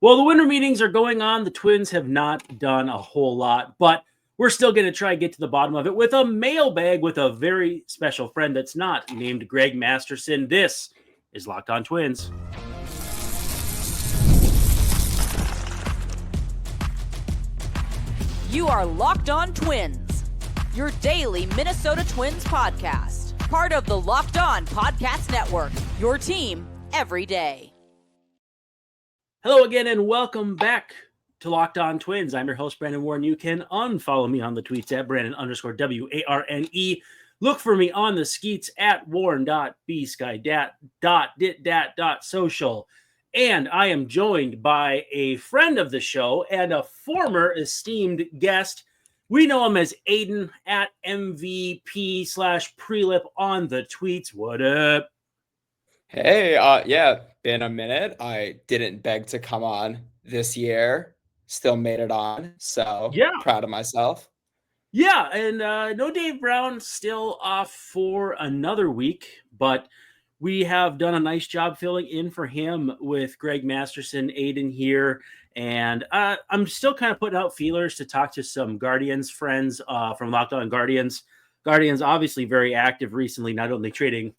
Well, the winter meetings are going on. The Twins have not done a whole lot, but we're still going to try and get to the bottom of it with a mailbag with a very special friend that's not named Greg Masterson. This is Locked On Twins. You are Locked On Twins, your daily Minnesota Twins podcast. Part of the Locked On Podcast Network, your team every day. Hello again and welcome back to Locked On Twins. I'm your host, Brandon Warren. You can unfollow me on the tweets at Brandon_WARNE. Look for me on the skeets at warren.bsky.dit.social. And I am joined by a friend of the show and a former esteemed guest. We know him as Aidan at MVP/Prelip on the tweets. What up? Hey, yeah, been a minute. I didn't beg to come on this year. Still made it on. So yeah, proud of myself. Yeah, and no Dave Brown, still off for another week, but we have done a nice job filling in for him with Greg Masterson, Aidan here, and I'm still kind of putting out feelers to talk to some Guardians friends from Locked On Guardians. Guardians obviously very active recently, not only trading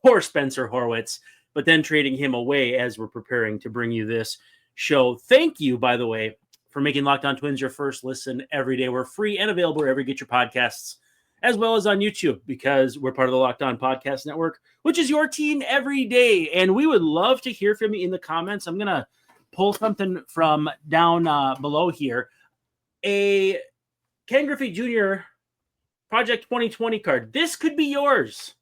for Spencer Horwitz, but then trading him away as we're preparing to bring you this show. Thank you, by the way, for making Locked On Twins your first listen every day. We're free and available wherever you get your podcasts, as well as on YouTube, because we're part of the Locked On Podcast Network, which is your team every day. And we would love to hear from you in the comments. I'm going to pull something from down below here. A Ken Griffey Jr. Project 2020 card. This could be yours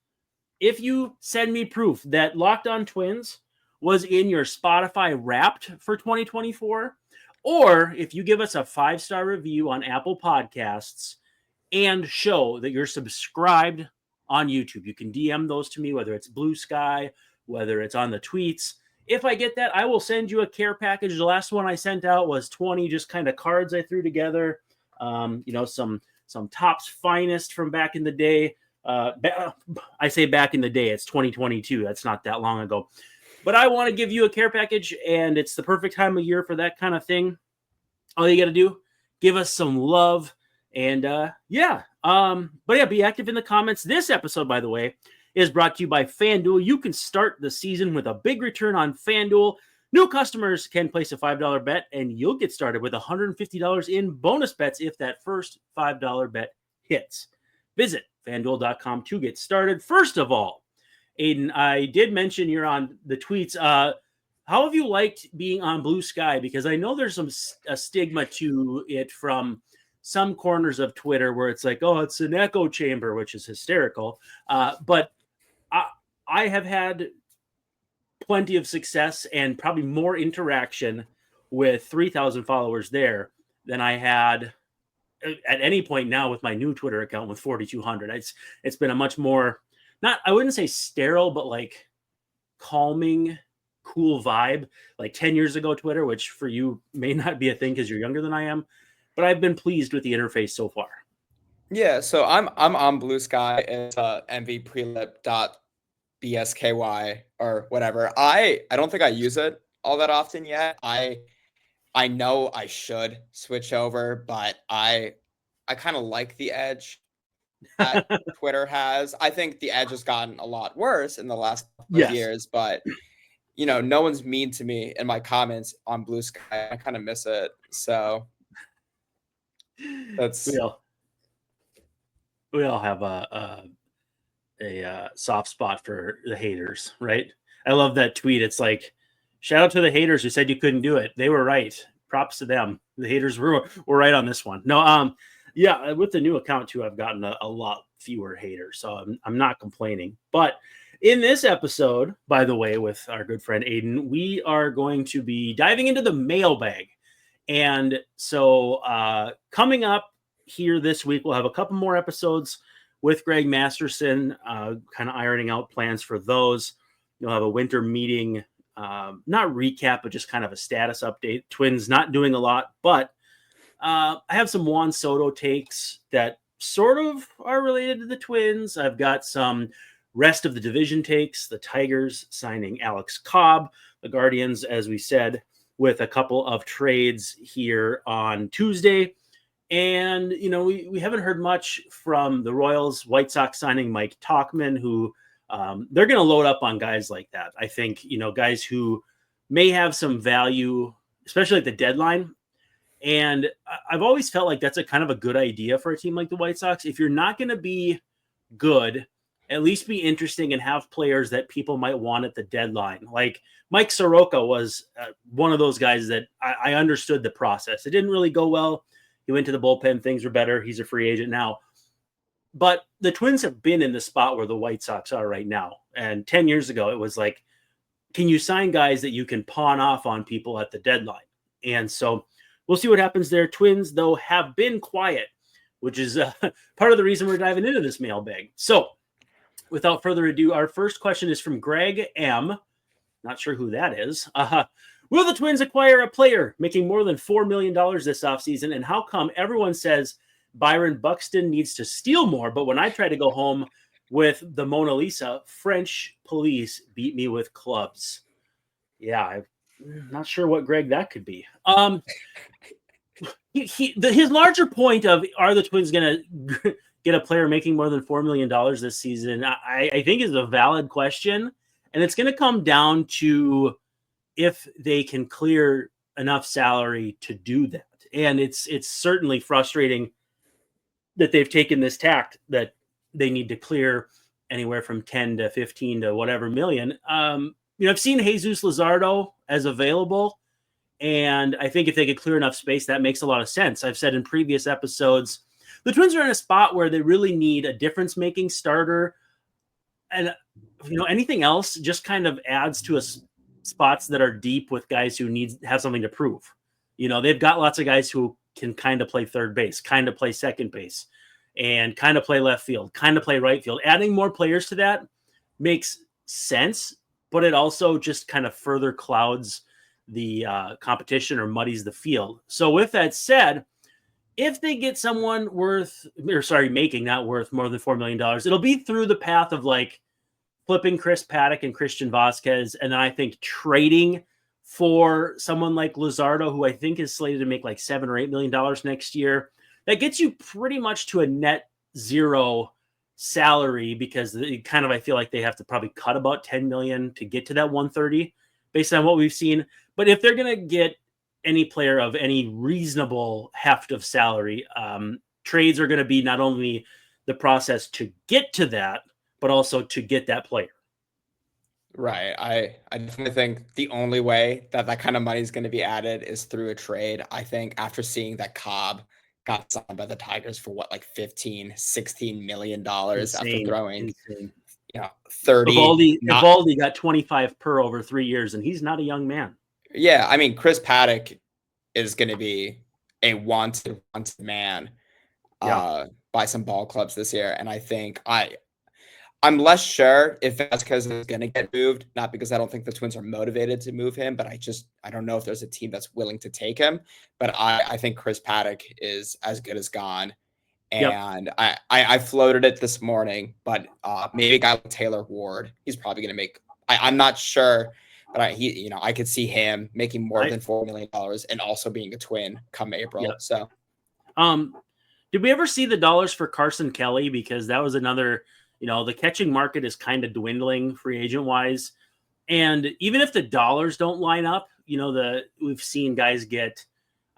if you send me proof that Locked On Twins was in your Spotify Wrapped for 2024, or if you give us a 5-star review on Apple Podcasts and show that you're subscribed on YouTube. You can DM those to me, whether it's Blue Sky, whether it's on the tweets. If I get that, I will send you a care package. The last one I sent out was 20 just kind of cards I threw together. Some Topps Finest from back in the day. I say back in the day, it's 2022. That's not that long ago. But I want to give you a care package, and it's the perfect time of year for that kind of thing. All you got to do, give us some love. And be active in the comments. This episode, by the way, is brought to you by FanDuel. You can start the season with a big return on FanDuel. New customers can place a $5 bet, and you'll get started with $150 in bonus bets if that first $5 bet hits. Visit FanDuel.com to get started. First of all, Aidan, I did mention you're on the tweets. How have you liked being on Blue Sky? Because I know there's a stigma to it from some corners of Twitter where it's like, oh, it's an echo chamber, which is hysterical. But I have had plenty of success and probably more interaction with 3,000 followers there than I had at any point now with my new Twitter account with 4,200. It's been a much more, I wouldn't say sterile, but like calming, cool vibe. Like 10 years ago Twitter, which for you may not be a thing because you're younger than I am, but I've been pleased with the interface so far. Yeah, so I'm on Blue Sky. It's mvprelip.bsky or whatever. I don't think I use it all that often yet. I know I should switch over, but I kind of like the edge that Twitter has. I think the edge has gotten a lot worse in the last couple of years, but no one's mean to me in my comments on Blue Sky. I kind of miss it. So that's we all have a soft spot for the haters, right? I love that tweet. It's like, shout out to the haters who said you couldn't do it. They were right. Props to them. The haters were right on this one. No, with the new account too, I've gotten a lot fewer haters, so I'm not complaining. But in this episode, by the way, with our good friend Aidan, we are going to be diving into the mailbag. And so coming up here this week, we'll have a couple more episodes with Greg Masterson, kind of ironing out plans for those. You'll have a winter meeting, not recap, but just kind of a status update. Twins not doing a lot, but I have some Juan Soto takes that sort of are related to the Twins. I've got some rest of the division takes, the Tigers signing Alex Cobb, the Guardians, as we said, with a couple of trades here on Tuesday. And, we haven't heard much from the Royals. White Sox signing Mike Tauchman, who they're going to load up on guys like that. I think, guys who may have some value, especially at the deadline. And I've always felt like that's a kind of a good idea for a team like the White Sox. If you're not going to be good, at least be interesting and have players that people might want at the deadline. Like Mike Soroka was one of those guys that I understood the process. It didn't really go well. He went to the bullpen. Things were better. He's a free agent now. But the Twins have been in the spot where the White Sox are right now. And 10 years ago, it was like, can you sign guys that you can pawn off on people at the deadline? And so we'll see what happens there. Twins, though, have been quiet, which is part of the reason we're diving into this mailbag. So without further ado, our first question is from Greg M. Not sure who that is. Will the Twins acquire a player making more than $4 million this offseason? And how come everyone says Byron Buxton needs to steal more, but when I try to go home with the Mona Lisa, French police beat me with clubs? Yeah, I'm not sure what Greg that could be. His larger point of, are the Twins going to get a player making more than $4 million this season, I think is a valid question. And it's going to come down to if they can clear enough salary to do that. And it's certainly frustrating that they've taken this tact that they need to clear anywhere from 10 to 15 to whatever million. I've seen Jesus Luzardo as available, and I think if they could clear enough space, that makes a lot of sense. I've said in previous episodes, the Twins are in a spot where they really need a difference-making starter, and anything else just kind of adds to spots that are deep with guys who have something to prove. They've got lots of guys who can kind of play third base, kind of play second base, and kind of play left field, kind of play right field. Adding more players to that makes sense, but it also just kind of further clouds the competition or muddies the field. So with that said, if they get someone making not worth more than $4 million, it'll be through the path of like flipping Chris Paddock and Christian Vasquez, and then I think trading for someone like Luzardo, who I think is slated to make like $7 or $8 million next year. That gets you pretty much to a net zero salary, because I feel like they have to probably cut about $10 million to get to that 130 based on what we've seen. But if they're going to get any player of any reasonable heft of salary, trades are going to be not only the process to get to that, but also to get that player. Right. I definitely think the only way that kind of money is going to be added is through a trade. I think after seeing that Cobb got signed by the Tigers for $15-16 million after throwing 30. Evaldi got 25 per over 3 years, and he's not a young man. Yeah, I mean, Chris Paddock is going to be a wanted man by some ball clubs this year, and I think I'm less sure if Vasquez is going to get moved, not because I don't think the Twins are motivated to move him, but I don't know if there's a team that's willing to take him. But I think Chris Paddock is as good as gone. And I floated it this morning, but maybe a guy like Taylor Ward, he's probably going to make, I'm not sure, but I could see him making more than $4 million and also being a Twin come April. Yep. So, did we ever see the dollars for Carson Kelly? Because that was another, the catching market is kind of dwindling free agent wise. And even if the dollars don't line up, we've seen guys get,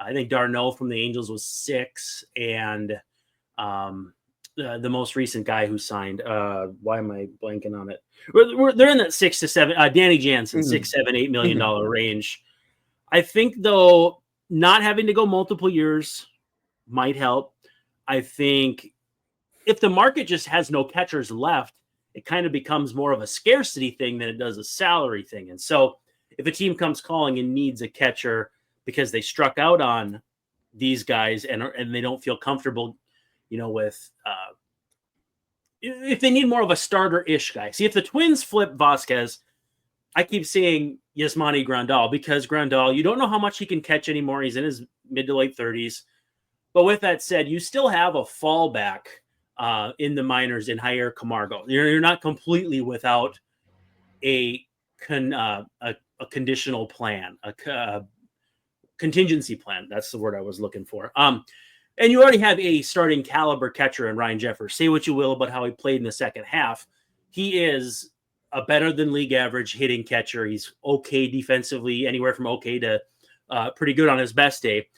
I think Darno from the Angels was 6, and the most recent guy who signed, why am I blanking on it? They're in that 6 to 7, Danny Jansen, $6, $7, $8 million range. I think though, not having to go multiple years might help. I think if the market just has no catchers left, it kind of becomes more of a scarcity thing than it does a salary thing. And so if a team comes calling and needs a catcher because they struck out on these guys and they don't feel comfortable, with if they need more of a starter-ish guy. See, if the Twins flip Vasquez, I keep saying Yasmani Grandal, because Grandal, you don't know how much he can catch anymore. He's in his mid to late 30s. But with that said, you still have a fallback in the minors in Jair Camargo. You're not completely without a conditional plan, contingency plan. That's the word I was looking for. And you already have a starting caliber catcher in Ryan Jeffers. Say what you will about how he played in the second half. He is a better than league average hitting catcher. He's okay defensively, anywhere from okay to pretty good on his best day.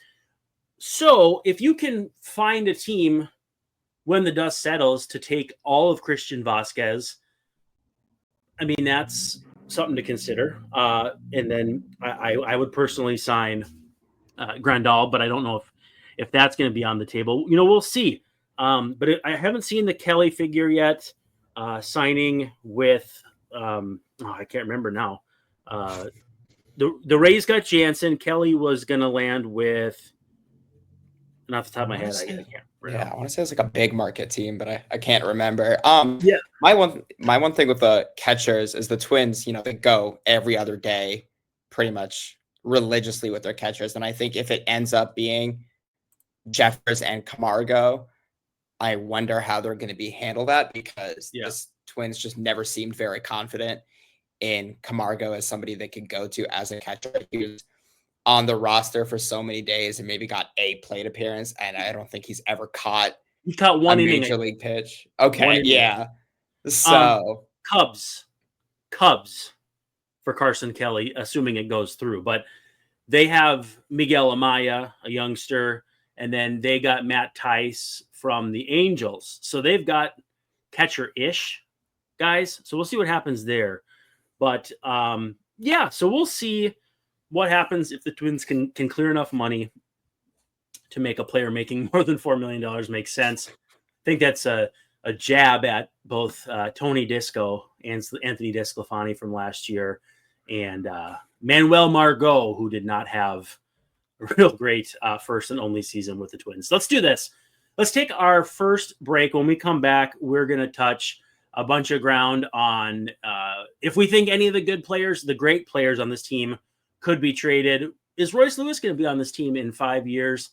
So if you can find a team when the dust settles to take all of Christian Vasquez, I mean, that's something to consider. And then I would personally sign Grandal, but I don't know if that's going to be on the table. We'll see. But I haven't seen the Kelly figure yet. Signing with I can't remember now. The Rays got Jansen. Kelly was going to land with, and off the top of my head, I can't remember. Yeah, I want to say it's like a big market team, but I can't remember. Yeah. My one thing with the catchers is the Twins, they go every other day pretty much religiously with their catchers. And I think if it ends up being Jeffers and Camargo, I wonder how they're going to be handled that, because this Twins just never seemed very confident in Camargo as somebody they could go to as a catcher. He was on the roster for so many days and maybe got a plate appearance, and I don't think he's ever caught one major league pitch. Okay, yeah. So Cubs for Carson Kelly, assuming it goes through. But they have Miguel Amaya, a youngster, and then they got Matt Tice from the Angels. So they've got catcher-ish guys. So we'll see what happens there. But so we'll see what happens if the Twins can clear enough money to make a player making more than $4 million make sense. I think that's a jab at both Tony Disco and Anthony DeSclafani from last year, and Manuel Margot, who did not have a real great first and only season with the Twins. Let's do this. Let's take our first break. When we come back, we're going to touch a bunch of ground on if we think any of the good players, the great players on this team, could be traded. Is Royce Lewis going to be on this team in 5 years?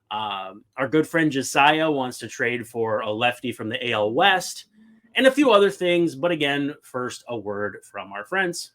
Our good friend Josiah wants to trade for a lefty from the AL West and a few other things. But again, first, a word from our friends.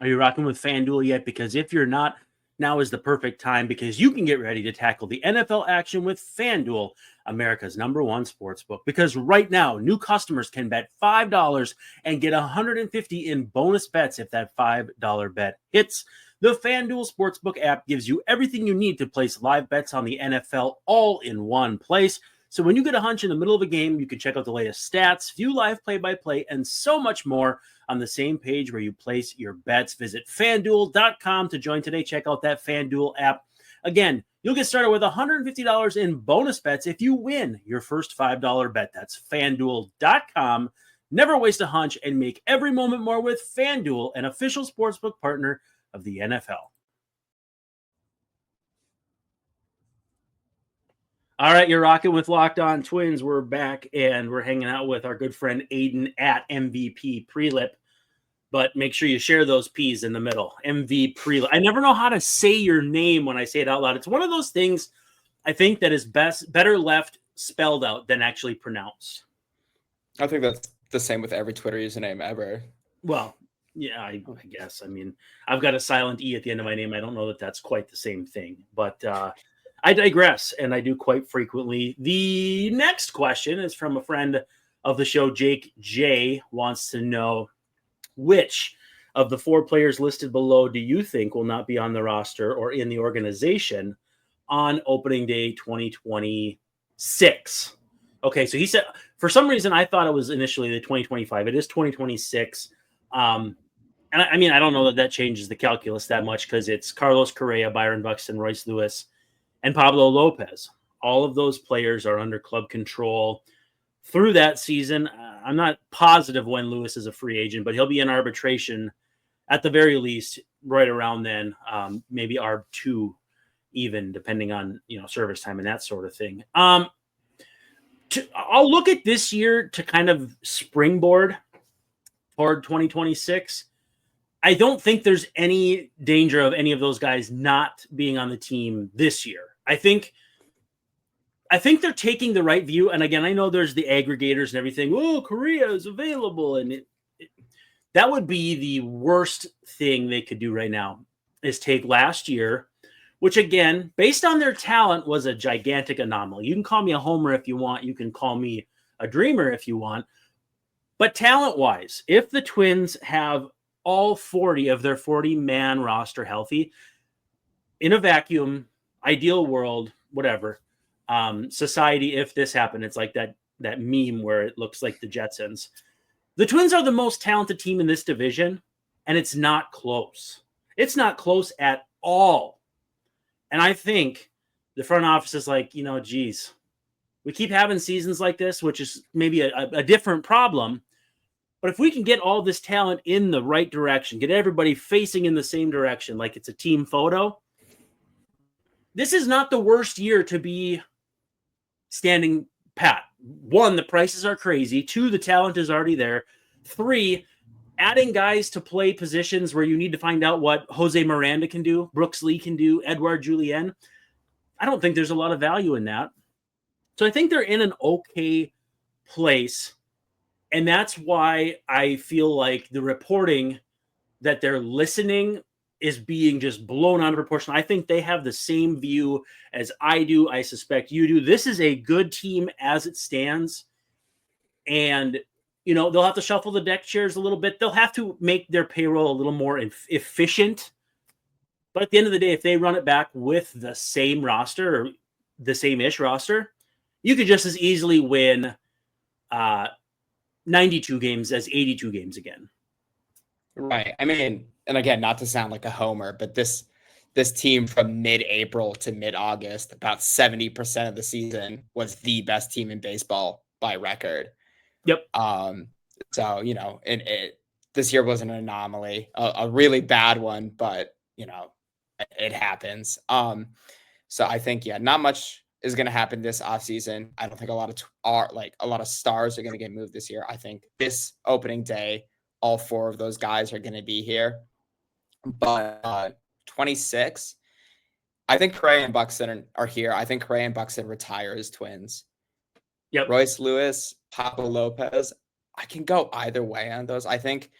Are you rocking with FanDuel yet? Because if you're not, now is the perfect time, because you can get ready to tackle the NFL action with FanDuel, America's #1 sportsbook. Because right now, new customers can bet $5 and get $150 in bonus bets if that $5 bet hits. The FanDuel Sportsbook app gives you everything you need to place live bets on the NFL all in one place. So when you get a hunch in the middle of a game, you can check out the latest stats, view live play-by-play, and so much more on the same page where you place your bets. Visit FanDuel.com to join today. Check out that FanDuel app. Again, you'll get started with $150 in bonus bets if you win your first $5 bet. That's FanDuel.com. Never waste a hunch and make every moment more with FanDuel, an official sportsbook partner of the NFL. All right, you're rocking with Locked On Twins. We're back, and we're hanging out with our good friend Aidan at MVP Prelip. But make sure you share those P's in the middle. MV Prelip. I never know how to say your name when I say it out loud. It's one of those things I think that is better left spelled out than actually pronounced. I think that's the same with every Twitter username ever. Well, yeah, I guess. I mean, I've got a silent E at the end of my name. I don't know that that's quite the same thing. But I digress, and I do quite frequently. The next question is from a friend of the show, Jake J. Wants to know, which of the 4 players listed below do you think will not be on the roster or in the organization on opening day 2026? Okay, so he said, for some reason, I thought it was initially the 2025. It is 2026. And I mean, I don't know that changes the calculus that much, because it's Carlos Correa, Byron Buxton, Royce Lewis, and Pablo Lopez. All of those players are under club control through that season. I'm not positive when Lewis is a free agent, but he'll be in arbitration at the very least right around then, maybe ARB2 even, depending on service time and that sort of thing. I'll look at this year to kind of springboard toward 2026. I don't think there's any danger of any of those guys not being on the team this year. I think they're taking the right view. And again, I know there's the aggregators and everything. Oh, Correa is available. And That would be the worst thing they could do right now, is take last year, which again, based on their talent, was a gigantic anomaly. You can call me a homer if you want. You can call me a dreamer if you want. But talent-wise, if the Twins have all 40 of their 40-man roster healthy, in a vacuum, ideal world, whatever, society, if this happened, it's like that meme where it looks like the Jetsons. The Twins are the most talented team in this division, and it's not close. It's not close at all. And I think the front office is like, geez, we keep having seasons like this, which is maybe a different problem. But if we can get all this talent in the right direction, get everybody facing in the same direction, like it's a team photo, this is not the worst year to be standing pat. 1, the prices are crazy. 2, the talent is already there. 3, adding guys to play positions where you need to find out what Jose Miranda can do, Brooks Lee can do, Edouard Julien. I don't think there's a lot of value in that. So I think they're in an okay place. And that's why I feel like the reporting that they're listening is being just blown out of proportion. I think they have the same view as I do. I suspect you do. This is a good team as it stands. And, they'll have to shuffle the deck chairs a little bit. They'll have to make their payroll a little more efficient. But at the end of the day, if they run it back with the same roster or the same-ish roster, you could just as easily win 92 games as 82 games again. Right. I mean, and again, not to sound like a homer, but this team from mid-April to mid-August, about 70% of the season was the best team in baseball by record. Yep. So, this year was an anomaly, a really bad one, but, it happens. So I think, not much is going to happen this offseason. I don't think a lot of stars are going to get moved this year. I think this opening day, all 4 of those guys are going to be here. But 26, I think Correa and Buxton are here. I think Correa and Buxton retire as Twins. Yep. Royce Lewis, Pablo Lopez, I can go either way on those. I think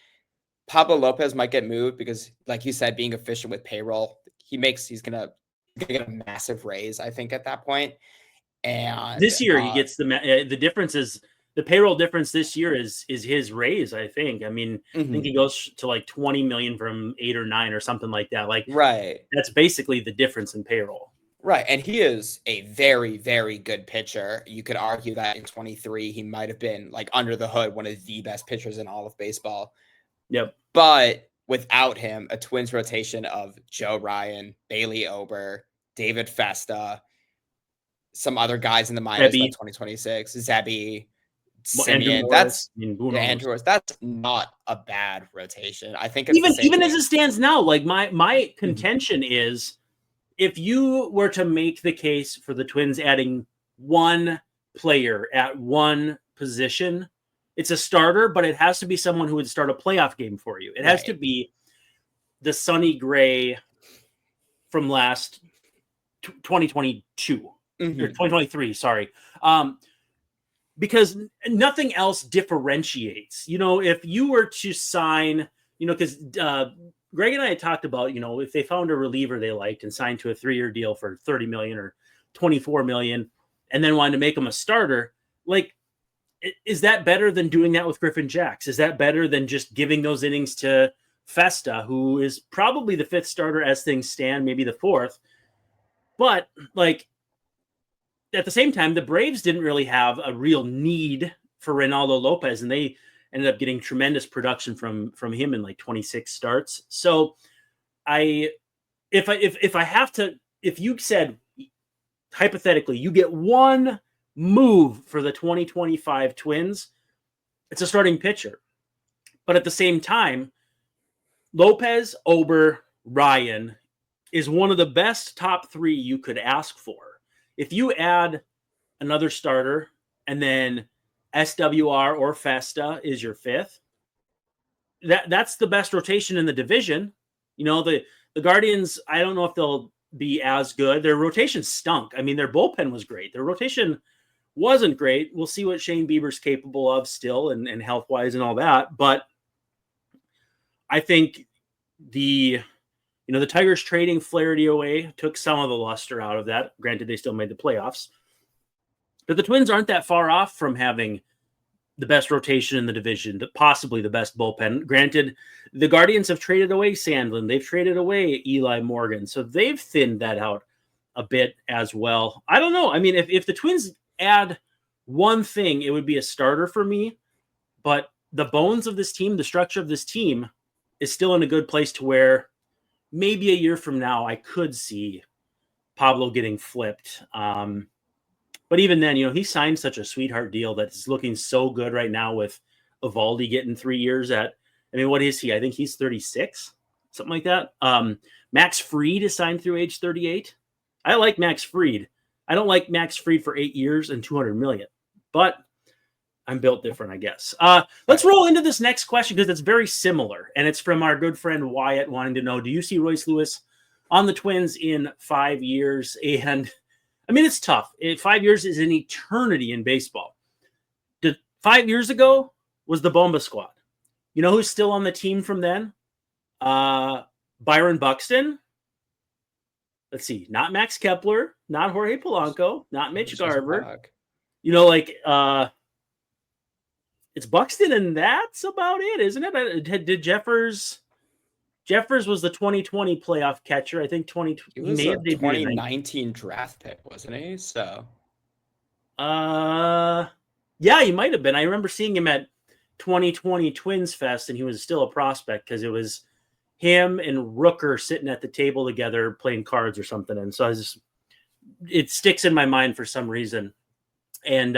Pablo Lopez might get moved because, like you said, being efficient with payroll, he's going to get a massive raise, I think, at that point. And this year he gets the difference is the payroll difference this year is his raise, I think. I mean, I think he goes to like 20 million from 8 or 9 or something like that. Like, right. That's basically the difference in payroll. Right. And he is a very, very good pitcher. You could argue that in 23, he might have been like under the hood, one of the best pitchers in all of baseball. Yep. But without him, a Twins rotation of Joe Ryan, Bailey Ober, David Festa, some other guys in the minors by 2026, Zebby, Simeon. Andrew, that's not a bad rotation. I think it's even as it stands now, like my contention is, if you were to make the case for the Twins adding one player at one position, it's a starter, but it has to be someone who would start a playoff game for you. It has to be the Sonny Gray from last 2022 or 2023. Sorry. Because nothing else differentiates. If you were to sign, because Greg and I had talked about, if they found a reliever they liked and signed to a 3-year deal for $30 million or $24 million and then wanted to make him a starter, like, is that better than doing that with Griffin Jacks? Is that better than just giving those innings to Festa, who is probably the 5th starter as things stand, maybe the 4th? But, like, at the same time, the Braves didn't really have a real need for Reynaldo Lopez, and they ended up getting tremendous production from him in like 26 starts. So if you said hypothetically you get one move for the 2025 Twins, it's a starting pitcher. But at the same time, Lopez, Ober, Ryan is one of the best top 3 you could ask for. If you add another starter and then SWR or Festa is your 5th, that's the best rotation in the division. The Guardians, I don't know if they'll be as good. Their rotation stunk. I mean, their bullpen was great. Their rotation wasn't great. We'll see what Shane Bieber's capable of still and health-wise and all that. But I think the Tigers trading Flaherty away took some of the luster out of that. Granted, they still made the playoffs. But the Twins aren't that far off from having the best rotation in the division, possibly the best bullpen. Granted, the Guardians have traded away Sandlin. They've traded away Eli Morgan. So they've thinned that out a bit as well. I don't know. I mean, if the Twins add one thing, it would be a starter for me. But the bones of this team, the structure of this team is still in a good place to where maybe a year from now I could see Pablo getting flipped. But even then, he signed such a sweetheart deal that's looking so good right now with Evaldi getting 3 years at, what is he? I think he's 36, something like that. Max Fried is signed through age 38. I like Max Fried. I don't like Max Fried for 8 years and $200 million, but I'm built different, I guess. Let's roll into this next question because it's very similar, and it's from our good friend Wyatt wanting to know, do you see Royce Lewis on the Twins in 5 years? And it's tough. 5 years is an eternity in baseball. 5 years ago was the Bomba squad. You know who's still on the team from then? Byron Buxton. Let's see. Not Max Kepler. Not Jorge Polanco. Not Mitch Garver. It's Buxton, and that's about it, isn't it? Did Jeffers was the 2020 playoff catcher. I think he was a 2019 draft pick, wasn't he? So, yeah, he might have been. I remember seeing him at 2020 Twins Fest, and he was still a prospect because it was him and Rooker sitting at the table together playing cards or something. And so it sticks in my mind for some reason. And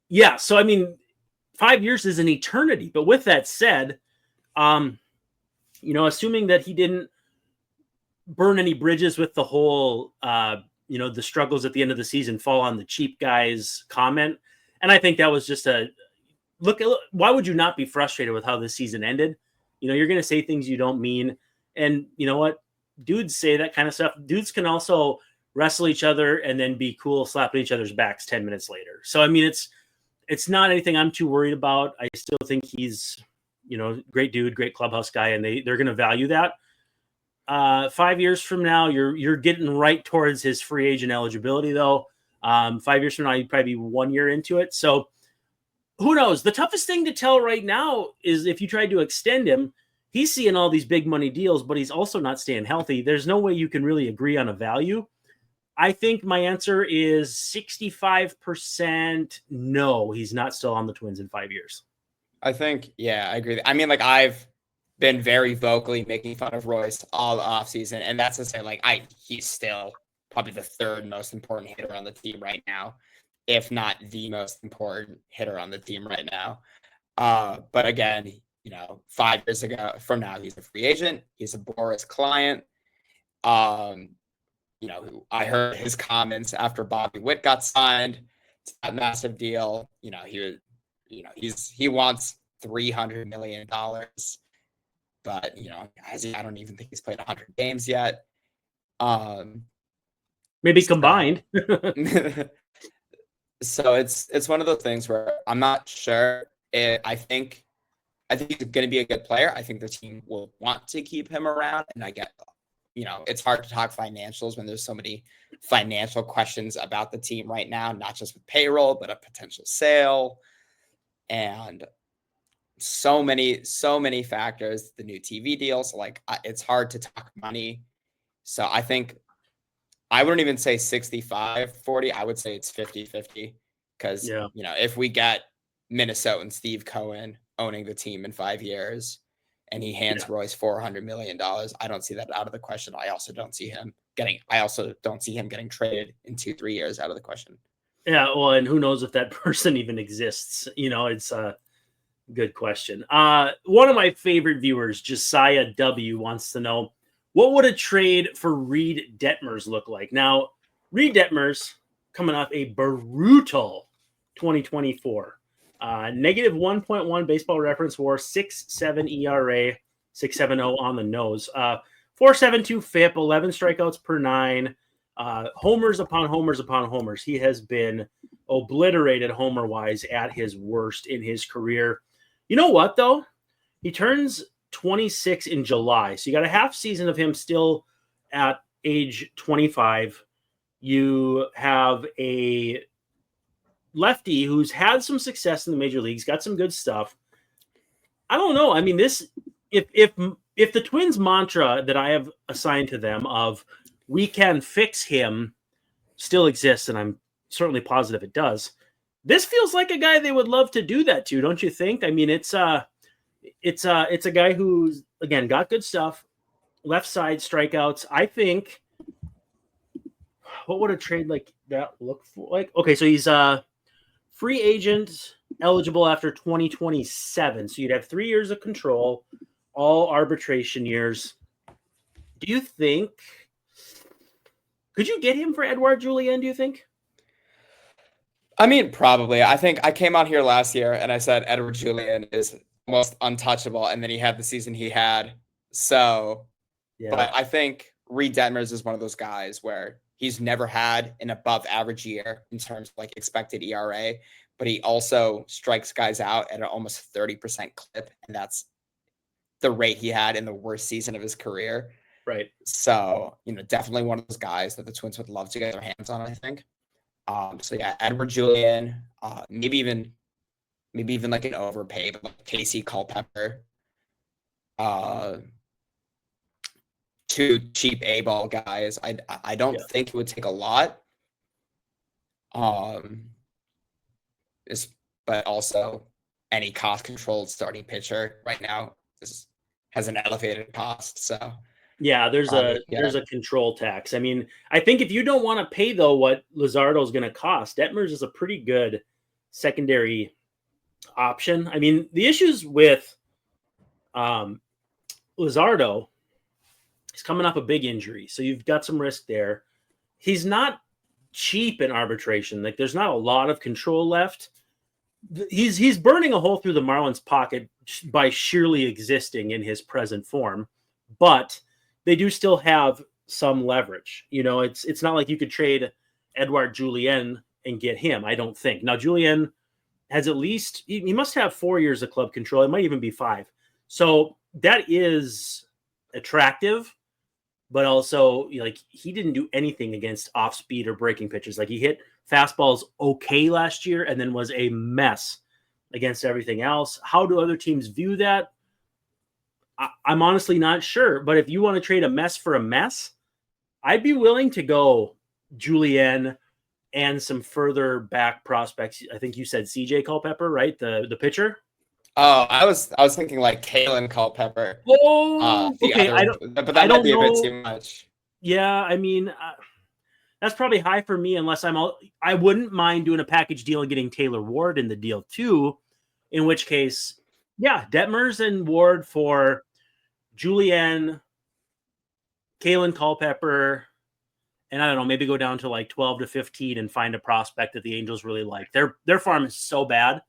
yeah, so 5 years is an eternity. But with that said, assuming that he didn't burn any bridges with the whole, the struggles at the end of the season fall on the cheap guys comment. And I think that was just look, why would you not be frustrated with how this season ended? You're going to say things you don't mean. And you know what? Dudes say that kind of stuff. Dudes can also wrestle each other and then be cool, slapping each other's backs 10 minutes later. So, it's not anything I'm too worried about. I still think he's, great dude, great clubhouse guy, and they're going to value that. 5 years from now, you're getting right towards his free agent eligibility, though. 5 years from now, you'd probably be 1 year into it. So who knows? The toughest thing to tell right now is if you tried to extend him, he's seeing all these big money deals, but he's also not staying healthy. There's no way you can really agree on a value. I think my answer is 65% no, he's not still on the Twins in 5 years. I think, yeah, I agree. I've been very vocally making fun of Royce all offseason, and that's to say, he's still probably the third most important hitter on the team right now, if not the most important hitter on the team right now. But again, 5 years from now, he's a free agent. He's a Boris client. I heard his comments after Bobby Witt got signed. It's that massive deal. He wants $300 million, but I don't even think he's played 100 games yet. Maybe combined. So it's one of those things where I'm not sure. I think he's going to be a good player. I think the team will want to keep him around, and I get it's hard to talk financials when there's so many financial questions about the team right now, not just with payroll, but a potential sale and so many factors, the new TV deals, it's hard to talk money. So I think I wouldn't even say 65-40. I would say it's 50-50 because, if we get Minnesota and Steve Cohen owning the team in 5 years, and he hands Royce $400 million, I don't see that out of the question. I also don't see him getting traded in 2-3 years out of the question. Yeah, well, and who knows if that person even exists? It's a good question. One of my favorite viewers, Josiah W, wants to know, what would a trade for Reed Detmers look like? Now, Reed Detmers coming off a brutal 2024. Negative 1.1 baseball reference WAR, 6.7 ERA, 6.70 on the nose. 4.72 FIP, 11 strikeouts per 9. Homers upon homers upon homers. He has been obliterated homer-wise at his worst in his career. You know what, though? He turns 26 in July. So you got a half season of him still at age 25. You have a lefty who's had some success in the major leagues, got some good stuff. I don't know. I mean, if the Twins mantra that I have assigned to them of we can fix him still exists, and I'm certainly positive it does, this feels like a guy they would love to do that to, don't you think? I mean, it's a guy who's, again, got good stuff, left side strikeouts. I think, what would a trade like that look like? Okay, so he's a free agent eligible after 2027. So you'd have 3 years of control, all arbitration years. Do you think, could you get him for Edouard Julien, do you think? I mean, probably. I think I came on here last year and I said Edouard Julien is almost untouchable, and then he had the season he had. So, Yeah. but I think Reed Detmers is one of those guys where he's never had an above average year in terms of like expected ERA, but he also strikes guys out at an almost 30% clip, and that's the rate he had in the worst season of his career. Right. So, definitely one of those guys that the Twins would love to get their hands on, I think. So yeah, Edouard Julien, maybe even like an overpay, but like Casey Culpepper, 2 cheap A-ball guys. I don't think it would take a lot. But also any cost-controlled starting pitcher right now has an elevated cost. So yeah, there's a control tax. I mean, I think if you don't want to pay though what Luzardo is going to cost, Detmers is a pretty good secondary option. I mean, the issues with Luzardo, he's coming off a big injury, so you've got some risk there. He's not cheap in arbitration. Like, there's not a lot of control left. He's burning a hole through the Marlins' pocket by sheerly existing in his present form, but they do still have some leverage. It's not like you could trade Edouard Julien and get him, I don't think. Now, Julien has at least, he must have 4 years of club control. It might even be 5. So that is attractive, but also, like, he didn't do anything against off speed or breaking pitches. Like, he hit fastballs okay last year and then was a mess against everything else. How do other teams view that? I'm honestly not sure, but if you want to trade a mess for a mess, I'd be willing to go Julien and some further back prospects. I think you said CJ Culpepper, right? The pitcher. Oh, I was thinking like Kalen Culpepper. Oh, okay. But that might be a bit too much. Yeah, I mean, that's probably high for me. Unless I wouldn't mind doing a package deal and getting Taylor Ward in the deal too. In which case, yeah, Detmers and Ward for Julien, Kalen Culpepper, and I don't know, maybe go down to like 12 to 15 and find a prospect that the Angels really like. Their farm is so bad.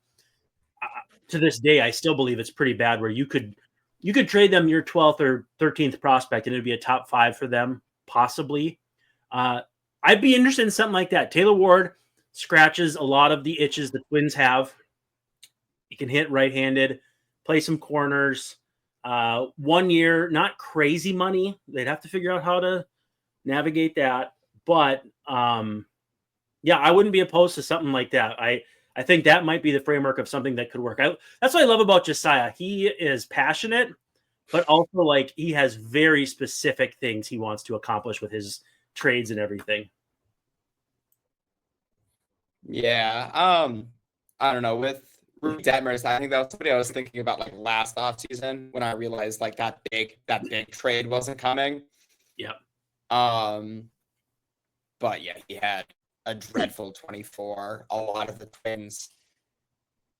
To this day, I still believe it's pretty bad where you could trade them your 12th or 13th prospect and it'd be a top 5 for them, possibly. I'd be interested in something like that. Taylor Ward scratches a lot of the itches the Twins have. He can hit right-handed, play some corners. 1 year, not crazy money. They'd have to figure out how to navigate that. But yeah, I wouldn't be opposed to something like that. I think that might be the framework of something that could work. That's what I love about Josiah. He is passionate, but also like he has very specific things he wants to accomplish with his trades and everything. Yeah. I don't know. With Reed Detmers, I think that was somebody I was thinking about like last offseason when I realized like that big trade wasn't coming. Yep. But yeah, he had a dreadful 24. A lot of the Twins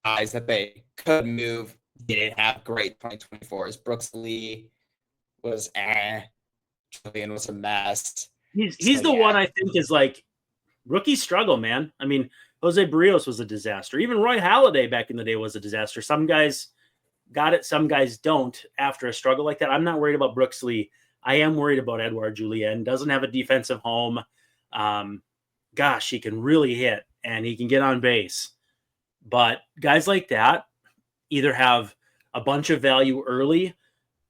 guys that they could move didn't have great 2024s. Brooks Lee was Julian was a mess. He's the one I think is like rookie struggle, man. I mean, Jose Barrios was a disaster. Even Roy Halladay back in the day was a disaster. Some guys got it, some guys don't after a struggle like that. I'm not worried about Brooks Lee. I am worried about Edouard Julien. Doesn't have a defensive home. Gosh, he can really hit and he can get on base. But guys like that either have a bunch of value early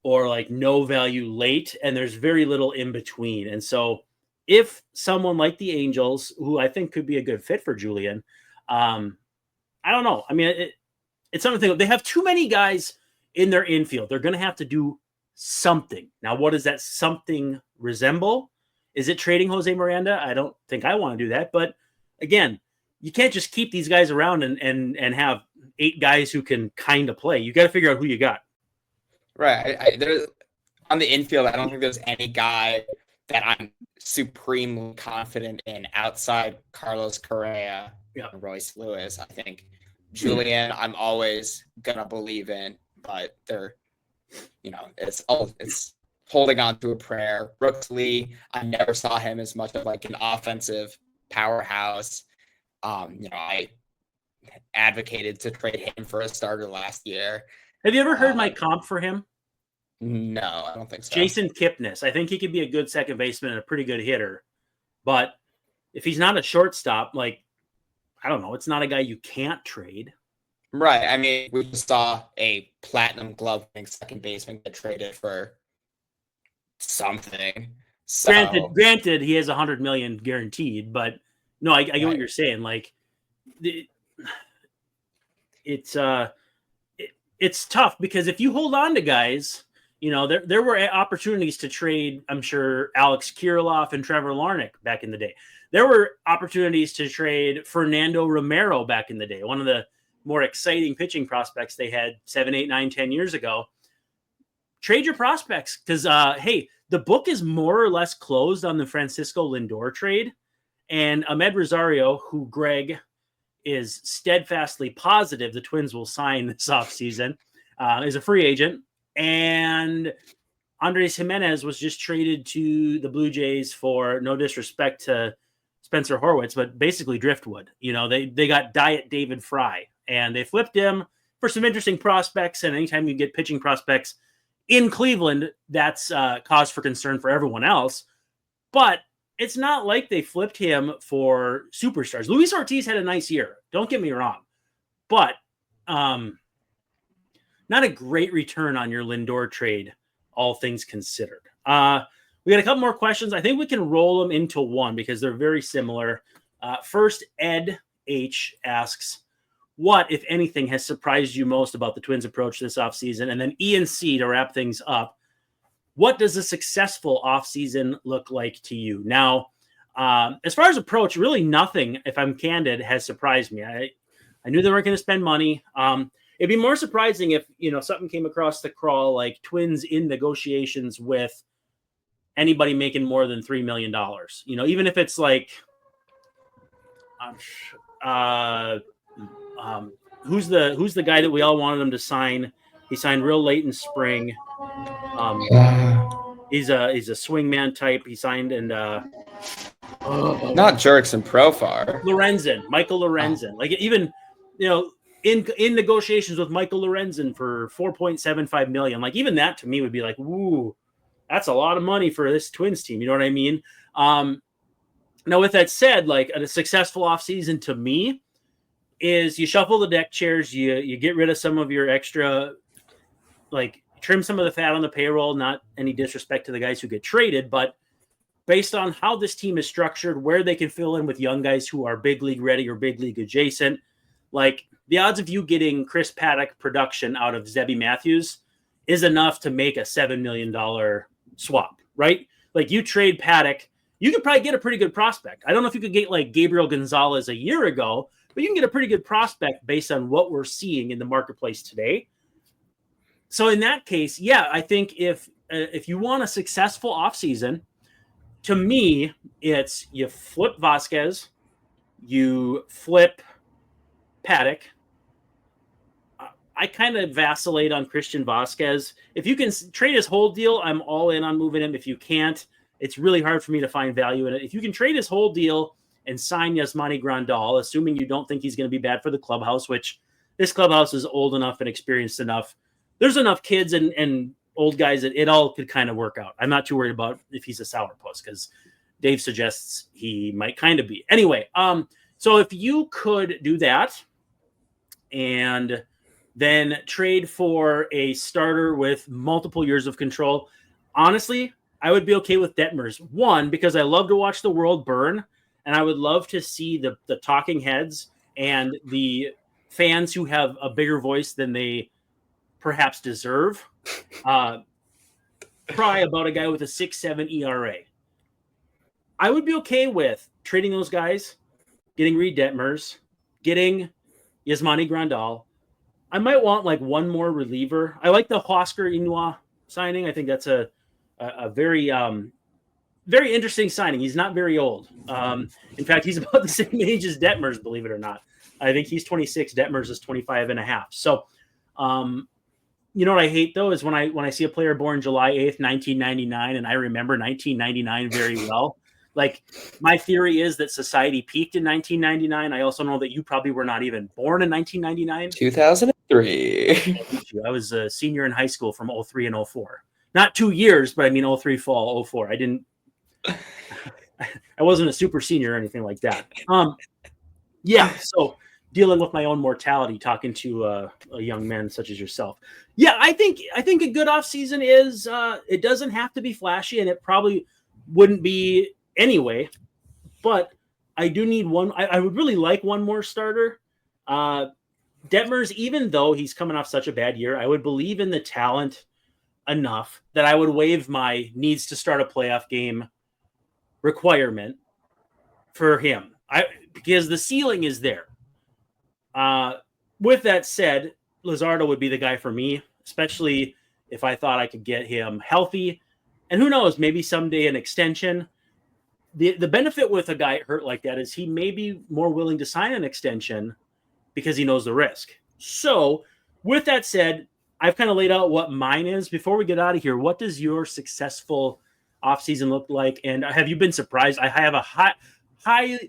or like no value late, and there's very little in between. And so if someone like the Angels, who I think could be a good fit for Julian, I don't know. I mean, it's something. They have too many guys in their infield. They're going to have to do something. Now, what does that something resemble? Is it trading Jose Miranda? I don't think I want to do that. But again, you can't just keep these guys around and have 8 guys who can kind of play. You got to figure out who you got. Right. There's on the infield, I don't think there's any guy that I'm supremely confident in outside Carlos Correa and Royce Lewis. I think Julian, I'm always gonna believe in, but they're, it's holding on to a prayer. Brooks Lee, I never saw him as much of like an offensive powerhouse. I advocated to trade him for a starter last year. Have you ever heard my comp for him? No, I don't think so. Jason Kipnis. I think he could be a good second baseman and a pretty good hitter. But if he's not a shortstop, like, I don't know, it's not a guy you can't trade. Right. I mean, we just saw a platinum glove winning second baseman get traded for something. So, Granted, he has $100 million guaranteed, but no, I get what you're saying. Like, it's tough because if you hold on to guys, there were opportunities to trade, I'm sure, Alex Kirilloff and Trevor Larnach back in the day. There were opportunities to trade Fernando Romero back in the day, one of the more exciting pitching prospects they had 7, 8, 9, 10 years ago. Trade your prospects because, hey, the book is more or less closed on the Francisco Lindor trade. And Ahmed Rosario, who Greg is steadfastly positive the Twins will sign this offseason, is a free agent. And Andres Jimenez was just traded to the Blue Jays for, no disrespect to Spencer Horwitz, but basically driftwood. They got Diet David Fry, and they flipped him for some interesting prospects. And anytime you get pitching prospects in Cleveland, that's cause for concern for everyone else. But it's not like they flipped him for superstars. Luis Ortiz had a nice year. Don't get me wrong. But not a great return on your Lindor trade, all things considered. We got a couple more questions. I think we can roll them into one because they're very similar. First, Ed H. asks, what, if anything, has surprised you most about the Twins' approach this offseason? And then Ian C., to wrap things up, what does a successful offseason look like to you? Now, as far as approach, really nothing, if I'm candid, has surprised me. I knew they weren't going to spend money. It'd be more surprising if, something came across the crawl like Twins in negotiations with anybody making more than $3 million. Even if it's like, who's the guy that we all wanted him to sign? He signed real late in spring. He's a swingman type. He signed and not Jurickson Profar. Michael Lorenzen. Like even in negotiations with Michael Lorenzen for $4.75 million. Like even that to me would be like, ooh, that's a lot of money for this Twins team. You know what I mean? Now with that said, like a successful offseason to me is you shuffle the deck chairs, you get rid of some of your extra, like trim some of the fat on the payroll, not any disrespect to the guys who get traded, but based on how this team is structured, where they can fill in with young guys who are big league ready or big league adjacent, like the odds of you getting Chris Paddock production out of Zebby Matthews is enough to make a $7 million swap, right? Like you trade Paddock, you could probably get a pretty good prospect. I don't know if you could get like Gabriel Gonzalez a year ago, but you can get a pretty good prospect based on what we're seeing in the marketplace today. So in that case, yeah, I think if you want a successful offseason, to me, it's you flip Vasquez, you flip Paddock. I kind of vacillate on Christian Vasquez. If you can trade his whole deal, I'm all in on moving him. If you can't, it's really hard for me to find value in it. If you can trade his whole deal and sign Yasmani Grandal, assuming you don't think he's going to be bad for the clubhouse, which this clubhouse is old enough and experienced enough. There's enough kids and old guys that it all could kind of work out. I'm not too worried about if he's a sourpuss because Dave suggests he might kind of be. Anyway, so if you could do that and than trade for a starter with multiple years of control. Honestly, I would be okay with Detmers. One, because I love to watch the world burn, and I would love to see the talking heads and the fans who have a bigger voice than they perhaps deserve cry about a guy with a 6.7 ERA. I would be okay with trading those guys, getting Reed Detmers, getting Yasmani Grandal. I might want like one more reliever. I like the Huascar Inua signing. I think that's a very very interesting signing. He's not very old. In fact, he's about the same age as Detmers, believe it or not. I think he's 26. Detmers is 25 and a half. So, you know what I hate though is when I see a player born July 8th, 1999, and I remember 1999 very well. Like, my theory is that society peaked in 1999. I also know that you probably were not even born in 1999. 2003. I was a senior in high school from 03 and 04. Not 2 years, but I mean 03 fall, 04. I wasn't a super senior or anything like that. Yeah, so dealing with my own mortality, talking to a young man such as yourself. Yeah, I think a good offseason is it doesn't have to be flashy, and it probably wouldn't be anyway. But I do need one. I would really like one more starter. Detmers, even though he's coming off such a bad year, I would believe in the talent enough that I would waive my needs to start a playoff game requirement for him. Because the ceiling is there. With that said, Luzardo would be the guy for me, especially if I thought I could get him healthy. And who knows, maybe someday an extension. The benefit with a guy hurt like that is he may be more willing to sign an extension because he knows the risk. So with that said, I've kind of laid out what mine is. Before we get out of here, what does your successful offseason look like? And have you been surprised? I have a high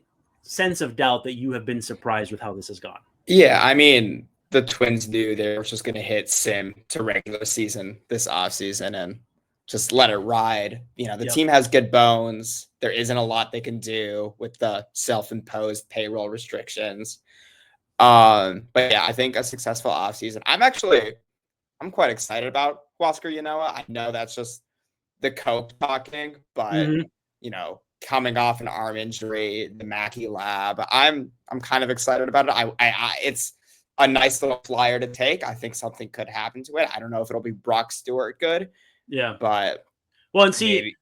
sense of doubt that you have been surprised with how this has gone. Yeah, I mean, the Twins knew they were just going to hit sim to regular season this offseason and just let it ride. You know, the team has good bones. There isn't a lot they can do with the self-imposed payroll restrictions. But yeah, I think a successful offseason. I'm quite excited about Huascar Ynoa. I know that's just the Cope talking, but you know, coming off an arm injury, the Mackey lab, I'm kind of excited about it. It's a nice little flyer to take. I think something could happen to it. I don't know if it'll be Brock Stewart good. Yeah. But well, and see, maybe.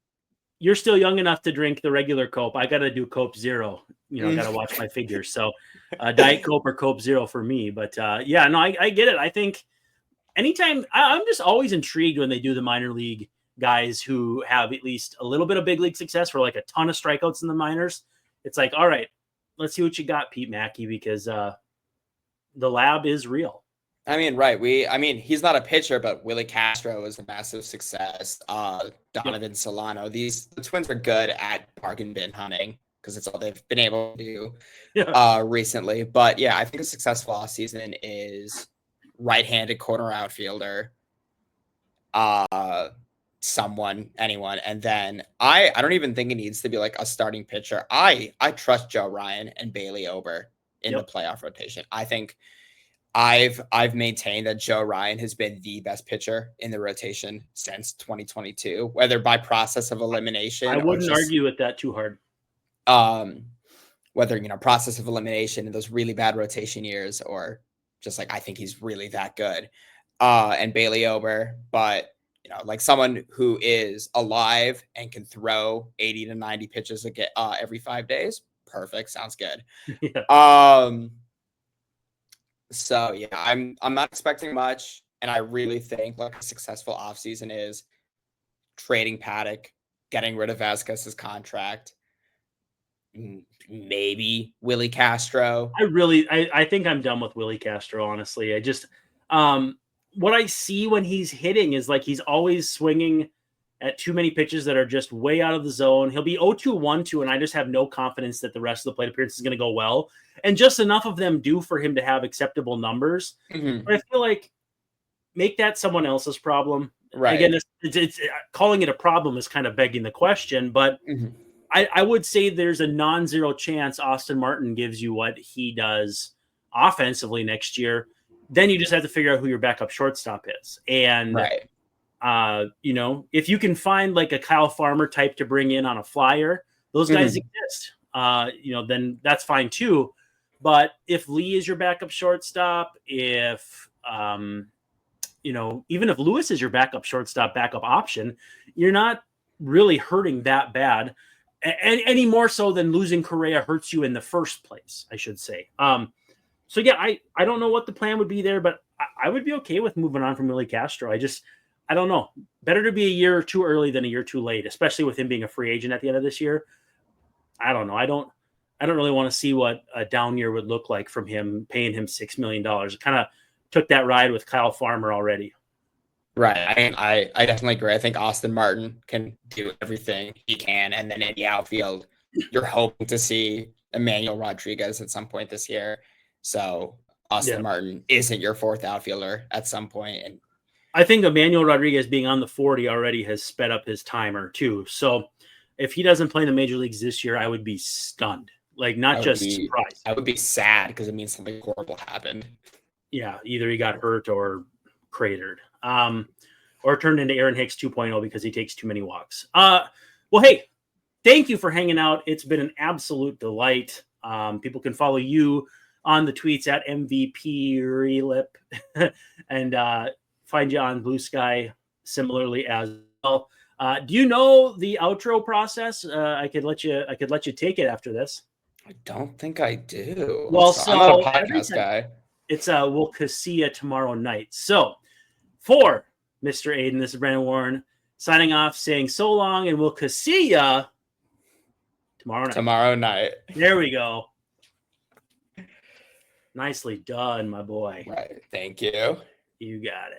You're still young enough to drink the regular Cope. I got to do Cope Zero. You know, got to watch my figures. So Diet Cope or Cope Zero for me. But yeah, no, I get it. I think anytime I'm just always intrigued when they do the minor league guys who have at least a little bit of big league success for like a ton of strikeouts in the minors. It's like, all right, let's see what you got, Pete Mackey, because the lab is real. I mean, right. He's not a pitcher, but Willie Castro is a massive success. Donovan Solano. The Twins are good at bargain bin hunting because it's all they've been able to do recently. But yeah, I think a successful offseason is right-handed corner outfielder. Anyone. And then I don't even think it needs to be like a starting pitcher. I trust Joe Ryan and Bailey Ober in the playoff rotation. I think I've maintained that Joe Ryan has been the best pitcher in the rotation since 2022, whether by process of elimination. I wouldn't argue with that too hard. Whether, you know, process of elimination in those really bad rotation years, or just like, I think he's really that good. And Bailey Ober, but you know, like someone who is alive and can throw 80 to 90 pitches every 5 days. Perfect. Sounds good. So yeah, I'm not expecting much, and I really think like a successful offseason is trading Paddock, getting rid of Vasquez's contract, maybe Willie Castro. I think I'm done with Willie Castro, honestly. I just what I see when he's hitting is like he's always swinging at too many pitches that are just way out of the zone. He'll be 0-2, 1-2, and I just have no confidence that the rest of the plate appearance is going to go well. And just enough of them do for him to have acceptable numbers. But I feel like make that someone else's problem. Right. Again, it's calling it a problem is kind of begging the question, but I would say there's a non-zero chance Austin Martin gives you what he does offensively next year. then you just have to figure out who your backup shortstop is. And, Right. If you can find like a Kyle Farmer type to bring in on a flyer, those guys exist. Then that's fine too. But if Lee is your backup shortstop, if even if Lewis is your backup shortstop, backup option, you're not really hurting that bad, any more so than losing Correa hurts you in the first place, I should say. So yeah, I don't know what the plan would be there, but I would be okay with moving on from Willie Castro. I don't know. Better to be a year too early than a year too late, especially with him being a free agent at the end of this year. I don't know. I don't really want to see what a down year would look like from him, paying him $6 million. It kind of took that ride with Kyle Farmer already. Right. I definitely agree. I think Austin Martin can do everything he can. And then in the outfield, you're hoping to see Emmanuel Rodriguez at some point this year. So Austin Martin isn't your fourth outfielder at some point. And I think Emmanuel Rodriguez being on the 40 already has sped up his timer too. So if he doesn't play in the major leagues this year, I would be stunned. Like, not just surprised. I would be sad because it means something horrible happened. Yeah, either he got hurt or cratered. Or turned into Aaron Hicks 2.0 because he takes too many walks. Well, hey, thank you for hanging out. It's been an absolute delight. People can follow you on the tweets at MVP Relip and find you on Blue Sky similarly as well. Do you know the outro process? I could let you take it after this. I don't think I do. Well, I'm not a podcast guy. It's we'll see you tomorrow night. So for Mr. Aidan, this is Brandon Warren signing off, saying so long, and we'll see ya tomorrow night. Tomorrow night. There we go. Nicely done, my boy. Right. Thank you. You got it.